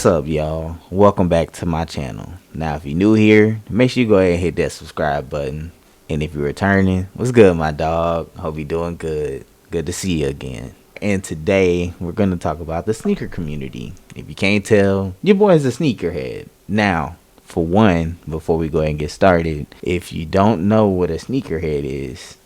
What's up, y'all? Welcome back to my channel. Now, if you're new here, make sure you go ahead and hit that subscribe button. And if you're returning, what's good, my dog? Hope you're doing good. Good to see you again. And today, we're going to talk about the sneaker community. If you can't tell, your boy is a sneakerhead. Now, for one, before we go ahead and get started, if you don't know what a sneakerhead is,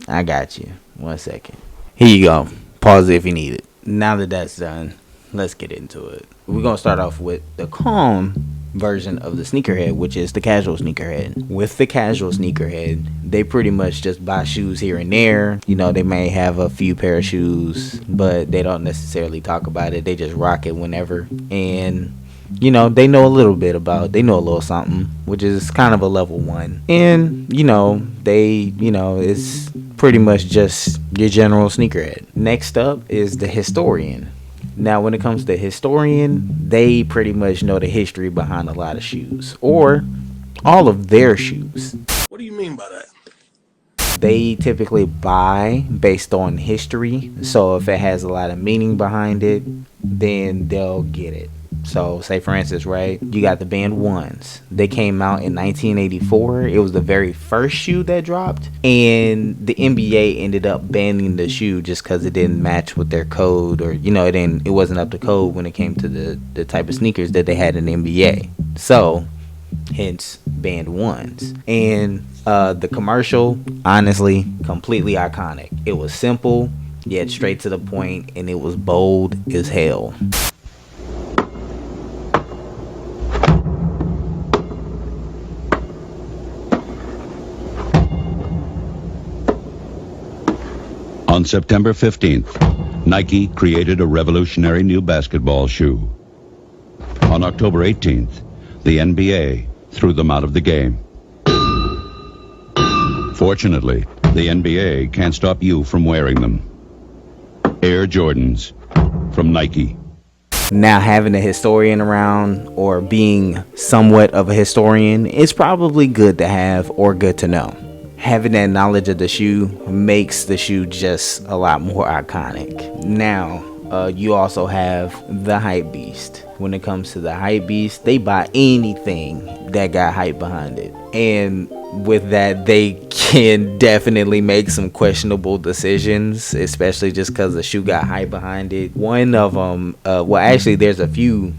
I got you. 1 second. Here you go. Pause it if you need it. Now that that's done, let's get into it. We're going to start off with the calm version of the sneakerhead, which is the casual sneakerhead. With the casual sneakerhead, they pretty much just buy shoes here and there. You know, they may have a few pair of shoes, but they don't necessarily talk about it. They just rock it whenever. And, you know, they know a little bit about, they know a little something, which is kind of a level 1. And, you know, it's pretty much just your general sneakerhead. Next up is the historian. Now, when it comes to historian, they pretty much know the history behind a lot of shoes, or all of their shoes. What do you mean by that? They typically buy based on history, so if it has a lot of meaning behind it, then they'll get it. So, say for instance, right, you got the Band 1s. They came out in 1984. It was the very first shoe that dropped, and the NBA ended up banning the shoe just because it didn't match with their code, or, you know, it wasn't up to code when it came to the type of sneakers that they had in the NBA. So, hence Band 1s. And the commercial, honestly, completely iconic. It was simple, yet straight to the point, and it was bold as hell. On September 15th, Nike created a revolutionary new basketball shoe. On October 18th, the NBA threw them out of the game. Fortunately, the NBA can't stop you from wearing them. Air Jordans from Nike. Now, having a historian around, or being somewhat of a historian, is probably good to have or good to know. Having that knowledge of the shoe makes the shoe just a lot more iconic. Now, you also have the hypebeast. When it comes to the hypebeast, they buy anything that got hype behind it. And with that, they can definitely make some questionable decisions, especially just because the shoe got hype behind it. One of them, well, actually, there's a few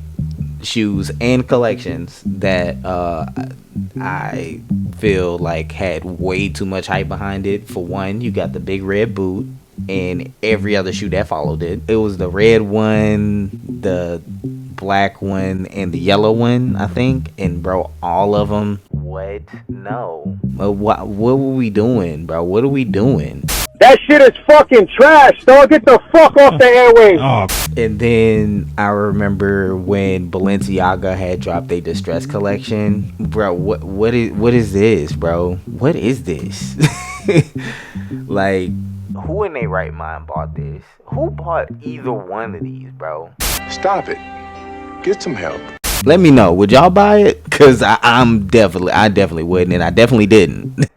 shoes and collections that I feel like had way too much hype behind it. For one, you got the big red boot and every other shoe that followed it. It was the red one, the black one, and the yellow one, I think. And bro, all of them, what? No. What were we doing, bro? What are we doing? That shit is fucking trash, dog. Get the fuck off the airwaves. And then I remember when Balenciaga had dropped a distress collection. Bro, what is this, bro? What is this? Like, who in their right mind bought this? Who bought either one of these, bro? Stop it. Get some help. Let me know. Would y'all buy it? Cause I definitely wouldn't, and I definitely didn't.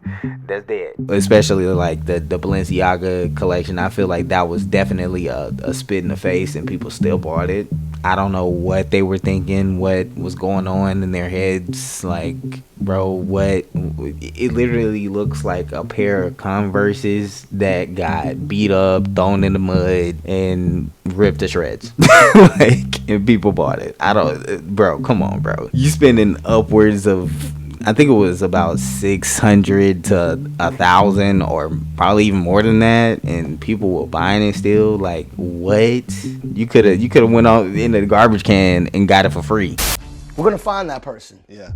That's dead. Especially like the Balenciaga collection. I feel like that was definitely a spit in the face, and people still bought it. I don't know what they were thinking, what was going on in their heads. Like, bro, what? It literally looks like a pair of Converses that got beat up, thrown in the mud, and ripped to shreds. Like, and people bought it. Bro, come on, bro. You spending upwards of, I think it was about 600 to 1,000, or probably even more than that, and people were buying it still. Like, what? You could have went out in the garbage can and got it for free. We're gonna find that person. Yeah.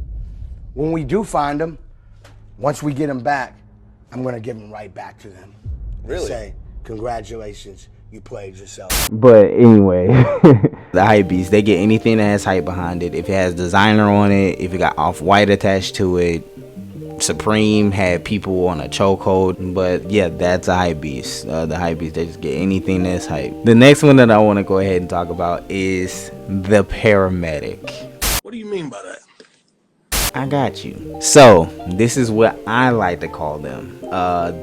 When we do find them, once we get them back, I'm gonna give them right back to them. Really? Say, congratulations, you played yourself. But anyway, the hypebeast, they get anything that has hype behind it. If it has designer on it, if it got Off-White attached to it, Supreme had people on a chokehold. But yeah, that's a hypebeast. The hypebeast, they just get anything that's hype. The next one that I want to go ahead and talk about is the paramedic. What do you mean by that? I got you. So this is what I like to call them.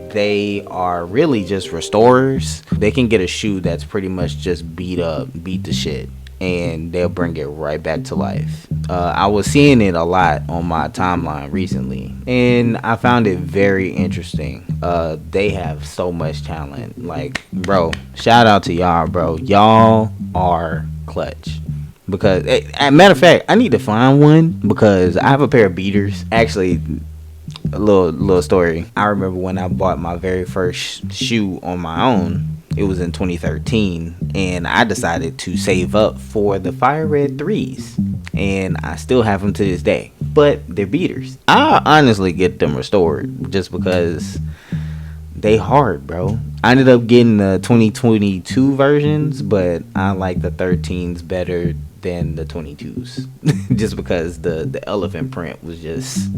They are really just restorers. They can get a shoe that's pretty much just beat to shit, and they'll bring it right back to life. I was seeing it a lot on my timeline recently, and I found it very interesting. They have so much talent. Like, bro, shout out to y'all, bro. Y'all are clutch. Because, matter of fact, I need to find one because I have a pair of beaters. Actually, a little story. I remember when I bought my very first shoe on my own. It was in 2013, and I decided to save up for the Fire Red 3s, and I still have them to this day, but they're beaters. I honestly get them restored just because they hard, bro. I ended up getting the 2022 versions, but I like the 13s better than the 22s just because the elephant print was just...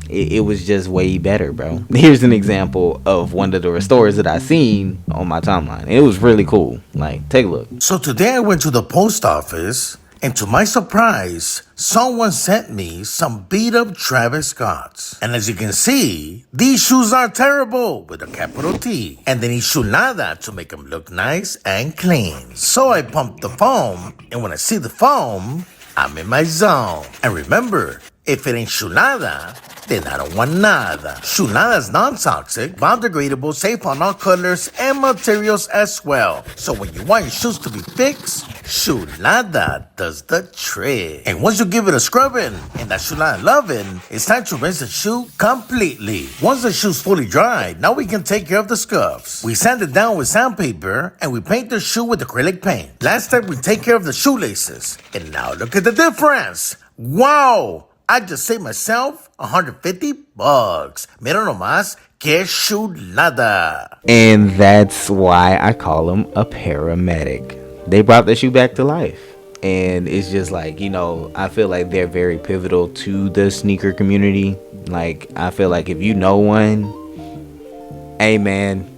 It was just way better, bro. Here's an example of one of the restores that I seen on my timeline. It was really cool. Like, take a look. So today I went to the post office, and to my surprise, someone sent me some beat up Travis Scotts. And as you can see, these shoes are terrible with a capital T. And they need Shunada to make them look nice and clean. So I pumped the foam, and when I see the foam, I'm in my zone. And remember, if it ain't Shunada, then I don't want nada. Shunada is non-toxic, biodegradable, safe on all colors and materials as well. So when you want your shoes to be fixed, Shunada does the trick. And once you give it a scrubbing and that Shunada loving, it's time to rinse the shoe completely. Once the shoe's fully dried, now we can take care of the scuffs. We sand it down with sandpaper and we paint the shoe with acrylic paint. Last step, we take care of the shoelaces. And now look at the difference. Wow! I just saved myself $150. Mira nomás, que chulada. And that's why I call them a paramedic. They brought the shoe back to life. And it's just like, you know, I feel like they're very pivotal to the sneaker community. Like, I feel like if you know one, hey man,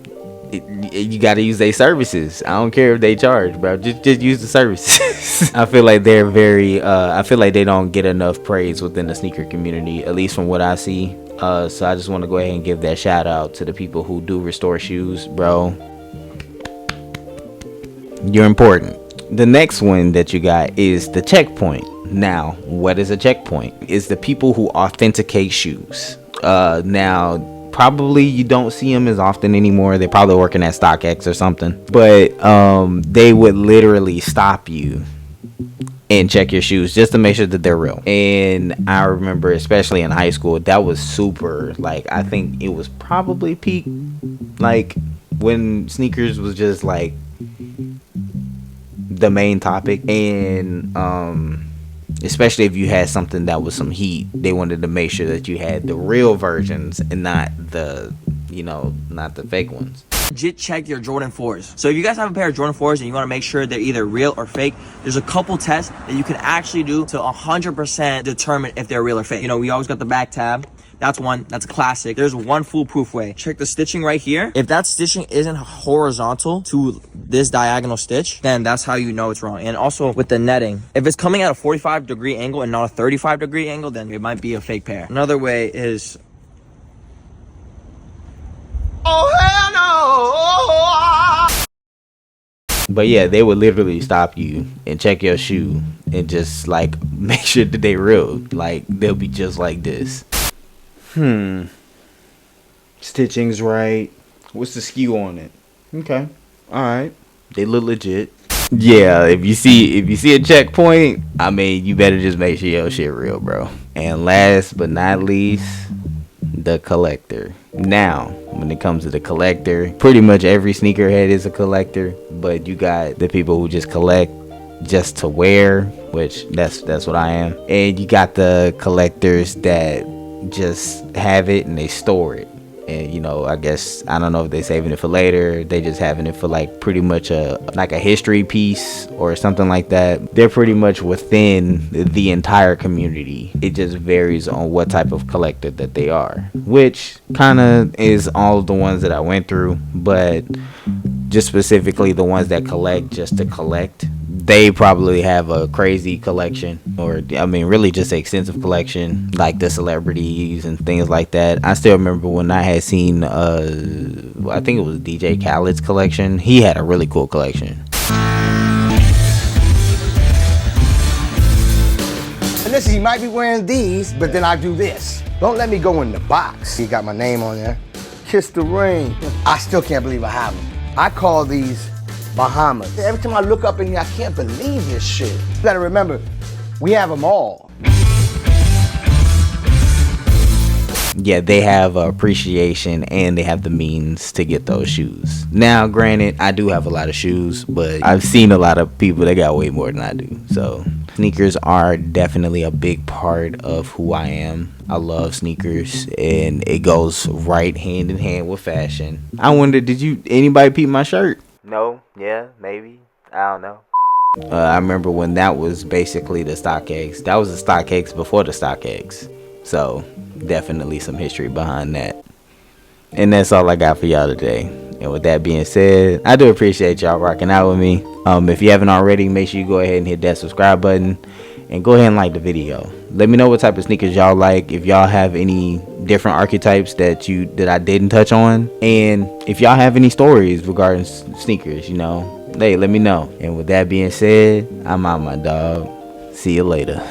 you gotta use their services. I don't care if they charge, bro. Just use the services. I feel like they're very I feel like they don't get enough praise within the sneaker community, at least from what I see. So I just want to go ahead and give that shout out to the people who do restore shoes, bro. You're important. The next one that you got is the checkpoint. Now, what is a checkpoint? It's the people who authenticate shoes. Now, probably you don't see them as often anymore. They're probably working at StockX or something. But they would literally stop you and check your shoes just to make sure that they're real. And I remember, especially in high school, that was super, like, I think it was probably peak, like, when sneakers was just, like, the main topic. And especially if you had something that was some heat, they wanted to make sure that you had the real versions and not the, you know, not the fake ones. Legit check your Jordan 4s. So if you guys have a pair of Jordan 4s and you want to make sure they're either real or fake, there's a couple tests that you can actually do to 100% determine if they're real or fake. You know, we always got the back tab. That's one. That's a classic. There's one foolproof way. Check the stitching right here. If that stitching isn't horizontal to this diagonal stitch, then that's how you know it's wrong. And also with the netting, if it's coming at a 45-degree angle and not a 35-degree angle, then it might be a fake pair. Another way is... Oh, hell no! But yeah, they would literally stop you and check your shoe and just, like, make sure that they real. Like, they'll be just like this. Stitching's right. What's the skew on it? Okay. Alright. They look legit. Yeah, if you see a checkpoint, I mean, you better just make sure your shit real, bro. And last but not least, the collector. Now, when it comes to the collector, pretty much every sneakerhead is a collector, but you got the people who just collect just to wear, which that's what I am. And you got the collectors that just have it and they store it. And, you know, I guess, I don't know if they saving it for later, they just having it for, like, pretty much a history piece or something like that. They're pretty much within the entire community. It just varies on what type of collector that they are, which kind of is all of the ones that I went through. But just specifically the ones that collect just to collect, they probably have a crazy collection, or I mean really just an extensive collection, like the celebrities and things like that. I still remember when I had seen I think it was DJ Khaled's collection. He had a really cool collection. Listen, he might be wearing these, but then I do this. Don't let me go in the box. He got my name on there. Kiss the ring. I still can't believe I have them. I call these Bahamas. Every time I look up in here, I can't believe this shit. You gotta remember, we have them all. Yeah, they have appreciation and they have the means to get those shoes. Now, granted, I do have a lot of shoes, but I've seen a lot of people that got way more than I do. So sneakers are definitely a big part of who I am. I love sneakers and it goes right hand in hand with fashion. I wonder, anybody peep my shirt? No, yeah, maybe, I don't know. I remember when that was basically the StockX. That was the StockX before the StockX. So definitely some history behind that. And that's all I got for y'all today. And with that being said, I do appreciate y'all rocking out with me. If you haven't already, make sure you go ahead and hit that subscribe button and go ahead and like the video. Let me know what type of sneakers y'all like, if y'all have any different archetypes that I didn't touch on, and if y'all have any stories regarding sneakers, hey, let me know. And with that being said, I'm out, my dog. See you later.